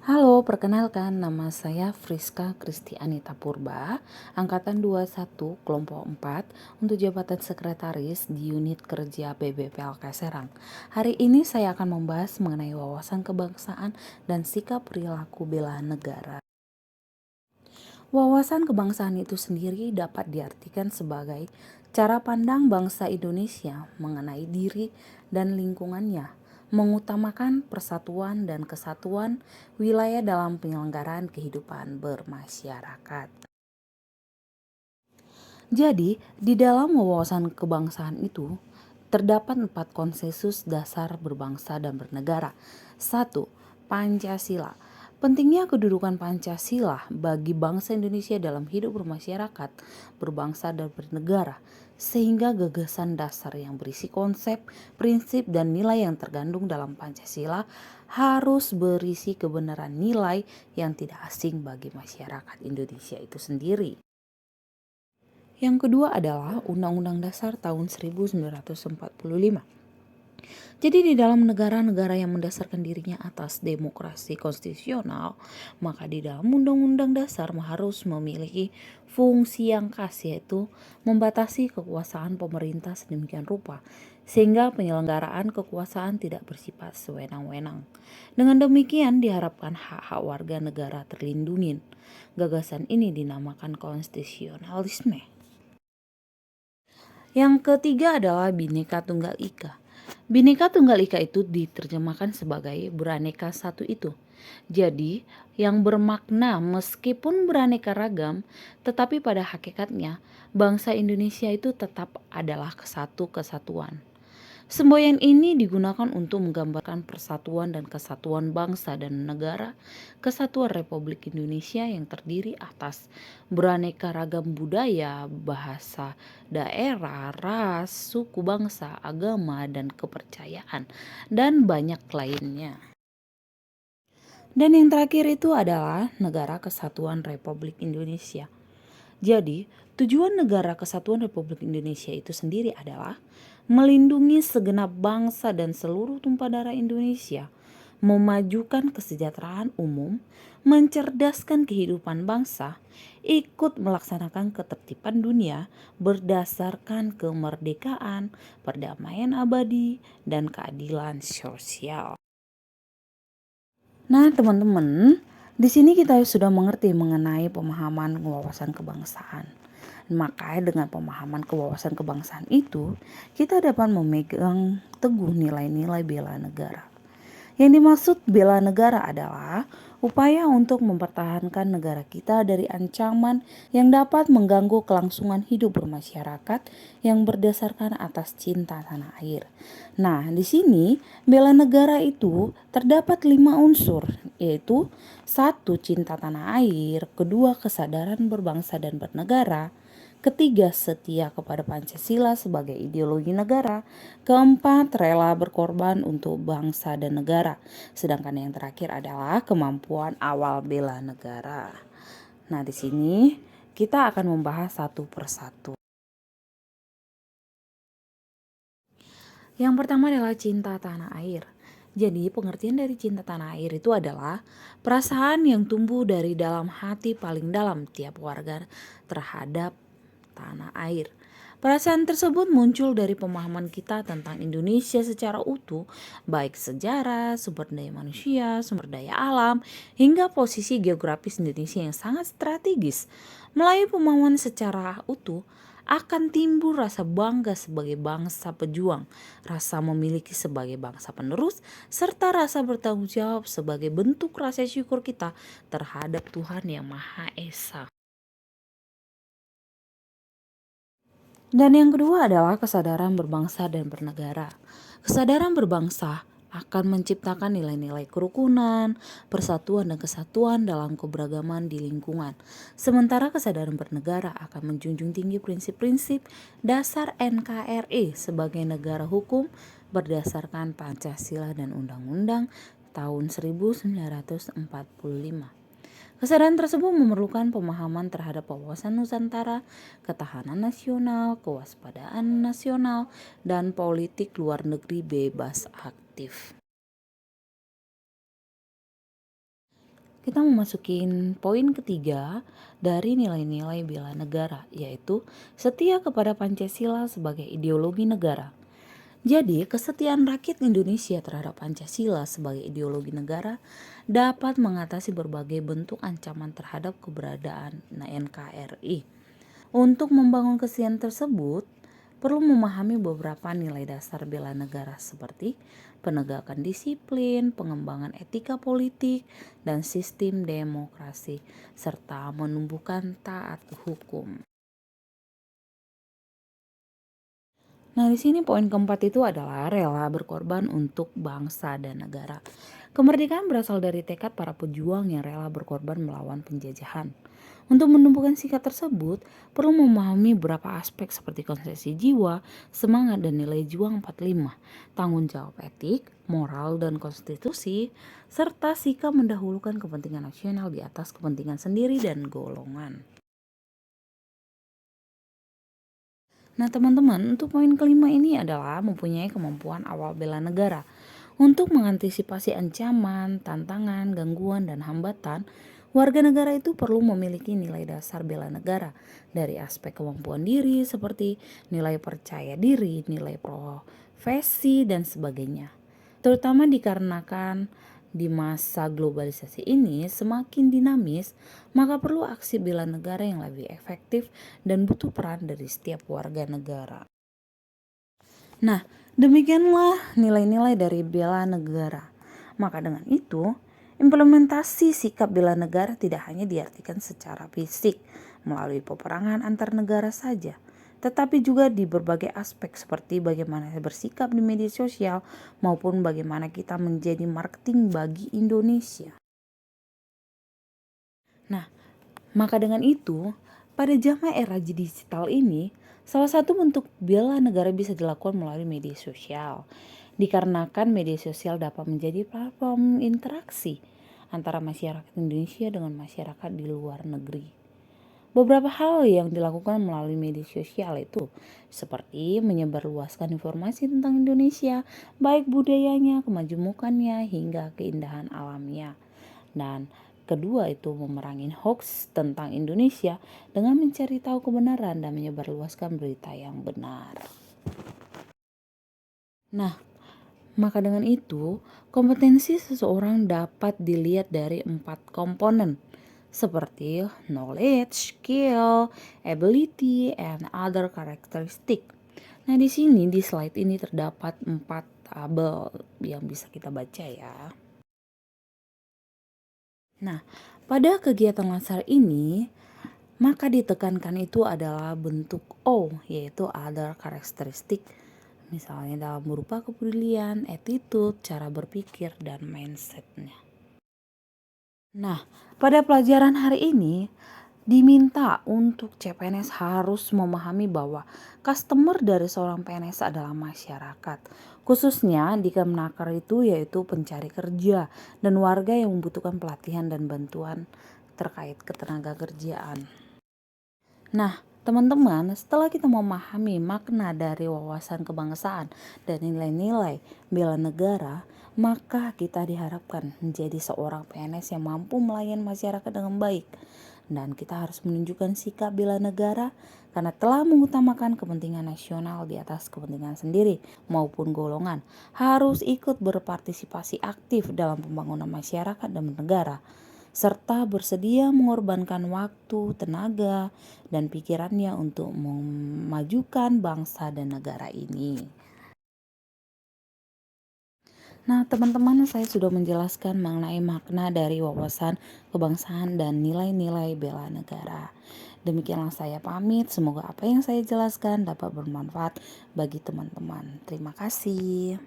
Halo, perkenalkan nama saya Friska Kristianita Purba, angkatan 21 kelompok 4 untuk jabatan sekretaris di unit kerja BBPLK Serang. Hari ini saya akan membahas mengenai wawasan kebangsaan dan sikap perilaku bela negara. Wawasan kebangsaan itu sendiri dapat diartikan sebagai cara pandang bangsa Indonesia mengenai diri dan lingkungannya, mengutamakan persatuan dan kesatuan wilayah dalam penyelenggaraan kehidupan bermasyarakat. Jadi, di dalam wawasan kebangsaan itu terdapat 4 konsensus dasar berbangsa dan bernegara. 1. Pancasila. Pentingnya kedudukan Pancasila bagi bangsa Indonesia dalam hidup bermasyarakat, berbangsa dan bernegara, sehingga gagasan dasar yang berisi konsep, prinsip, dan nilai yang terkandung dalam Pancasila harus berisi kebenaran nilai yang tidak asing bagi masyarakat Indonesia itu sendiri. Yang kedua adalah Undang-Undang Dasar tahun 1945. Jadi di dalam negara-negara yang mendasarkan dirinya atas demokrasi konstitusional, maka di dalam Undang-Undang Dasar harus memiliki fungsi yang khas, yaitu membatasi kekuasaan pemerintah sedemikian rupa sehingga penyelenggaraan kekuasaan tidak bersifat sewenang-wenang. Dengan demikian diharapkan hak-hak warga negara terlindungi. Gagasan ini dinamakan konstitusionalisme. Yang ketiga adalah Bhinneka Tunggal Ika. Bhinneka Tunggal Ika itu diterjemahkan sebagai beraneka satu itu. Jadi, yang bermakna meskipun beraneka ragam, tetapi pada hakikatnya bangsa Indonesia itu tetap adalah kesatuan. Semboyan ini digunakan untuk menggambarkan persatuan dan kesatuan bangsa dan negara, kesatuan Republik Indonesia yang terdiri atas beraneka ragam budaya, bahasa, daerah, ras, suku bangsa, agama, dan kepercayaan, dan banyak lainnya. Dan yang terakhir itu adalah Negara Kesatuan Republik Indonesia. Jadi, tujuan Negara Kesatuan Republik Indonesia itu sendiri adalah melindungi segenap bangsa dan seluruh tumpah darah Indonesia, memajukan kesejahteraan umum, mencerdaskan kehidupan bangsa, ikut melaksanakan ketertiban dunia berdasarkan kemerdekaan, perdamaian abadi, dan keadilan sosial. Nah, teman-teman, di sini kita sudah mengerti mengenai pemahaman wawasan kebangsaan. Maka dengan pemahaman kewawasan kebangsaan itu, kita dapat memegang teguh nilai-nilai bela negara. Yang dimaksud bela negara adalah upaya untuk mempertahankan negara kita dari ancaman yang dapat mengganggu kelangsungan hidup bermasyarakat yang berdasarkan atas cinta tanah air. Nah, di sini bela negara itu terdapat 5 unsur, yaitu 1. Cinta tanah air, kedua kesadaran berbangsa dan bernegara, ketiga setia kepada Pancasila sebagai ideologi negara, keempat rela berkorban untuk bangsa dan negara, sedangkan yang terakhir adalah kemampuan awal bela negara. Nah, di sini kita akan membahas satu persatu. Yang pertama adalah cinta tanah air. Jadi pengertian dari cinta tanah air itu adalah perasaan yang tumbuh dari dalam hati paling dalam tiap warga terhadap tanah air. Perasaan tersebut muncul dari pemahaman kita tentang Indonesia secara utuh, baik sejarah, sumber daya manusia, sumber daya alam, hingga posisi geografis Indonesia yang sangat strategis. Melalui pemahaman secara utuh, akan timbul rasa bangga sebagai bangsa pejuang, rasa memiliki sebagai bangsa penerus, serta rasa bertanggung jawab sebagai bentuk rasa syukur kita terhadap Tuhan Yang Maha Esa. Dan yang kedua adalah kesadaran berbangsa dan bernegara. Kesadaran berbangsa akan menciptakan nilai-nilai kerukunan, persatuan dan kesatuan dalam keberagaman di lingkungan. Sementara kesadaran bernegara akan menjunjung tinggi prinsip-prinsip dasar NKRI sebagai negara hukum berdasarkan Pancasila dan Undang-Undang tahun 1945. Kesadaran tersebut memerlukan pemahaman terhadap wawasan Nusantara, ketahanan nasional, kewaspadaan nasional, dan politik luar negeri bebas aktif. kita memasukin poin ketiga dari nilai-nilai bela negara, yaitu setia kepada Pancasila sebagai ideologi negara. Jadi, kesetiaan rakyat Indonesia terhadap Pancasila sebagai ideologi negara dapat mengatasi berbagai bentuk ancaman terhadap keberadaan NKRI. Untuk membangun kesetiaan tersebut, perlu memahami beberapa nilai dasar bela negara seperti penegakan disiplin, pengembangan etika politik, dan sistem demokrasi, serta menumbuhkan taat hukum. Nah, di sini poin keempat itu adalah rela berkorban untuk bangsa dan negara. Kemerdekaan berasal dari tekad para pejuang yang rela berkorban melawan penjajahan. Untuk menumbuhkan sikap tersebut, perlu memahami beberapa aspek seperti konsesi jiwa, semangat dan nilai juang 45, tanggung jawab etik, moral dan konstitusi, serta sikap mendahulukan kepentingan nasional di atas kepentingan sendiri dan golongan. Nah, teman-teman, untuk poin kelima ini adalah mempunyai kemampuan awal bela negara. Untuk mengantisipasi ancaman, tantangan, gangguan, dan hambatan, warga negara itu perlu memiliki nilai dasar bela negara dari aspek kemampuan diri seperti nilai percaya diri, nilai profesi, dan sebagainya. Terutama dikarenakan di masa globalisasi ini semakin dinamis, maka perlu aksi bela negara yang lebih efektif dan butuh peran dari setiap warga negara. Nah, demikianlah nilai-nilai dari bela negara. Maka dengan itu, implementasi sikap bela negara tidak hanya diartikan secara fisik melalui peperangan antar negara saja, tetapi juga di berbagai aspek seperti bagaimana bersikap di media sosial maupun bagaimana kita menjadi marketing bagi Indonesia. Nah, maka dengan itu, pada zaman era digital ini, salah satu bentuk bela negara bisa dilakukan melalui media sosial. Dikarenakan media sosial dapat menjadi platform interaksi antara masyarakat Indonesia dengan masyarakat di luar negeri. Beberapa hal yang dilakukan melalui media sosial itu seperti menyebarluaskan informasi tentang Indonesia, baik budayanya, kemajemukannya, hingga keindahan alamnya. Dan kedua itu memerangi hoax tentang Indonesia dengan mencari tahu kebenaran dan menyebarluaskan berita yang benar. Nah, maka dengan itu, kompetensi seseorang dapat dilihat dari 4 komponen seperti knowledge, skill, ability, and other characteristic. Nah, di sini di slide ini terdapat 4 tabel yang bisa kita baca ya. Nah, pada kegiatan lansar ini, maka ditekankan itu adalah bentuk O, yaitu other characteristic. Misalnya dalam berupa kepedulian, attitude, cara berpikir, dan mindsetnya. Nah, pada pelajaran hari ini, diminta untuk CPNS harus memahami bahwa customer dari seorang PNS adalah masyarakat. Khususnya di Kemenaker itu yaitu pencari kerja dan warga yang membutuhkan pelatihan dan bantuan terkait ketenaga kerjaan. Nah, teman-teman, setelah kita memahami makna dari wawasan kebangsaan dan nilai-nilai bela negara, maka kita diharapkan menjadi seorang PNS yang mampu melayani masyarakat dengan baik. Dan kita harus menunjukkan sikap bela negara karena telah mengutamakan kepentingan nasional di atas kepentingan sendiri maupun golongan. Harus ikut berpartisipasi aktif dalam pembangunan masyarakat dan negara, serta bersedia mengorbankan waktu, tenaga, dan pikirannya untuk memajukan bangsa dan negara ini. Nah, teman-teman, saya sudah menjelaskan mengenai makna dari wawasan kebangsaan dan nilai-nilai bela negara. Demikianlah saya pamit, semoga apa yang saya jelaskan dapat bermanfaat bagi teman-teman. Terima kasih.